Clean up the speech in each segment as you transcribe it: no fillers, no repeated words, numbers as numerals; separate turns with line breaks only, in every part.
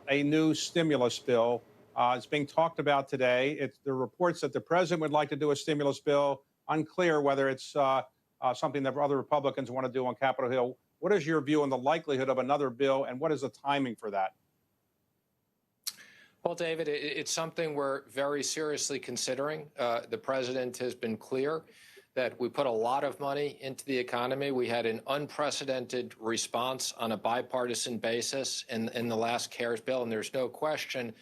a new stimulus bill. It's being talked about today. There are reports that the president would like to do a stimulus bill. Unclear whether it's something that other Republicans want to do on Capitol Hill. What is your view on the likelihood of another bill, and what is the timing for that?
Well, David, it's something we're very seriously considering. The president has been clear that we put a lot of money into the economy. We had an unprecedented response on a bipartisan basis in the last CARES bill, and there's no question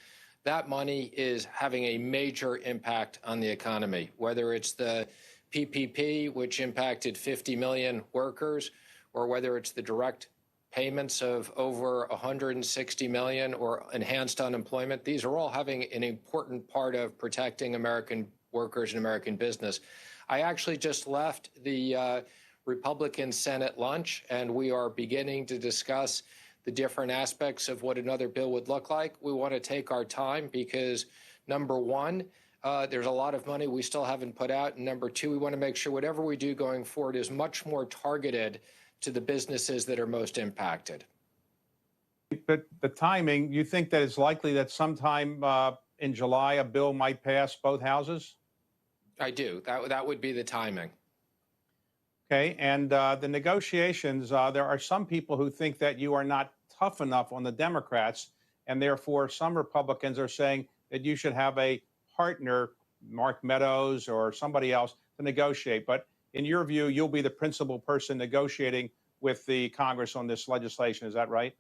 that money is having a major impact on the economy, whether it's the PPP, which impacted 50 million workers, or whether it's the direct payments of over 160 million or enhanced unemployment. These are all having an important part of protecting American workers and American business. I actually just left the Republican Senate lunch, and we are beginning to discuss the different aspects of what another bill would look like. We want to take our time because, number one, there's a lot of money we still haven't put out. And number two, we want to make sure whatever we do going forward is much more targeted to the businesses that are most impacted.
But the timing, you think that it's likely that sometime in July a bill might pass both houses?
I do. That would be the timing.
Okay, and the negotiations, there are some people who think that you are not tough enough on the Democrats, and therefore some Republicans are saying that you should have a partner, Mark Meadows or somebody else, to negotiate. But in your view, you'll be the principal person negotiating with the Congress on this legislation. Is that right?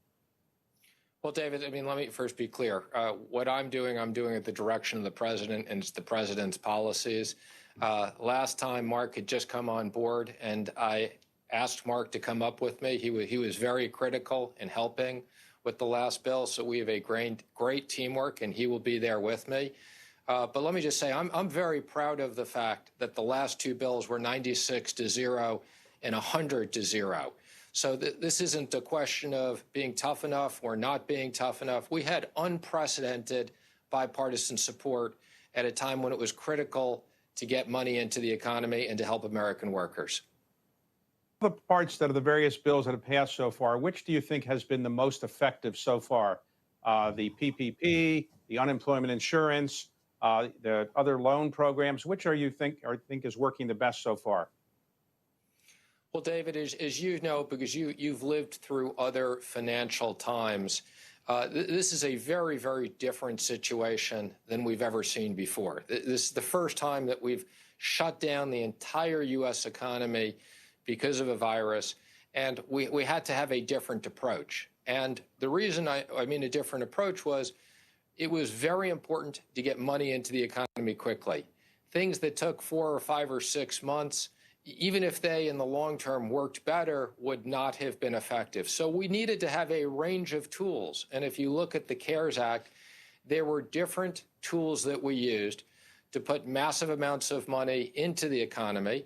Well, David, I mean, let me first be clear. What I'm doing at the direction of the president, and it's the president's policies. Last time, Mark had just come on board, and I asked Mark to come up with me. He was very critical in helping with the last bill, so we have a great teamwork, and he will be there with me. But let me just say, I'm very proud of the fact that the last two bills were 96-0 and 100-0. So this isn't a question of being tough enough or not being tough enough. We had unprecedented bipartisan support at a time when it was critical to get money into the economy and to help American workers.
The parts that are the various bills that have passed so far, which do you think has been the most effective so far? The PPP, the unemployment insurance, the other loan programs, which you think is working the best so far?
Well, David, as you know, because you've lived through other financial times, this is a very, very different situation than we've ever seen before. This is the first time that we've shut down the entire U.S. economy because of a virus, and we had to have a different approach. And the reason I mean a different approach was it was very important to get money into the economy quickly. Things that took 4 or 5 or 6 months, even if they in the long term worked better, would not have been effective. So we needed to have a range of tools. And if you look at the CARES Act, there were different tools that we used to put massive amounts of money into the economy.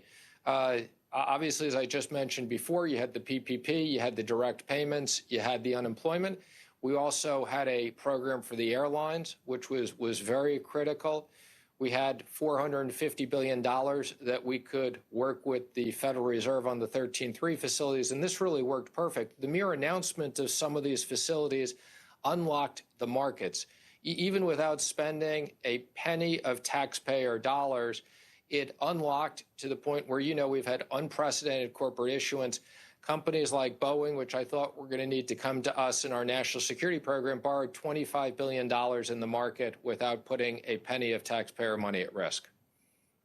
Obviously, as I just mentioned before, you had the PPP, you had the direct payments, you had the unemployment. We also had a program for the airlines, which was very critical. We had $450 billion that we could work with the Federal Reserve on the 13.3 facilities, and this really worked perfect. The mere announcement of some of these facilities unlocked the markets. Even without spending a penny of taxpayer dollars, it unlocked to the point where, we've had unprecedented corporate issuance. Companies like Boeing, which I thought were going to need to come to us in our national security program, borrowed $25 billion in the market without putting a penny of taxpayer money at risk.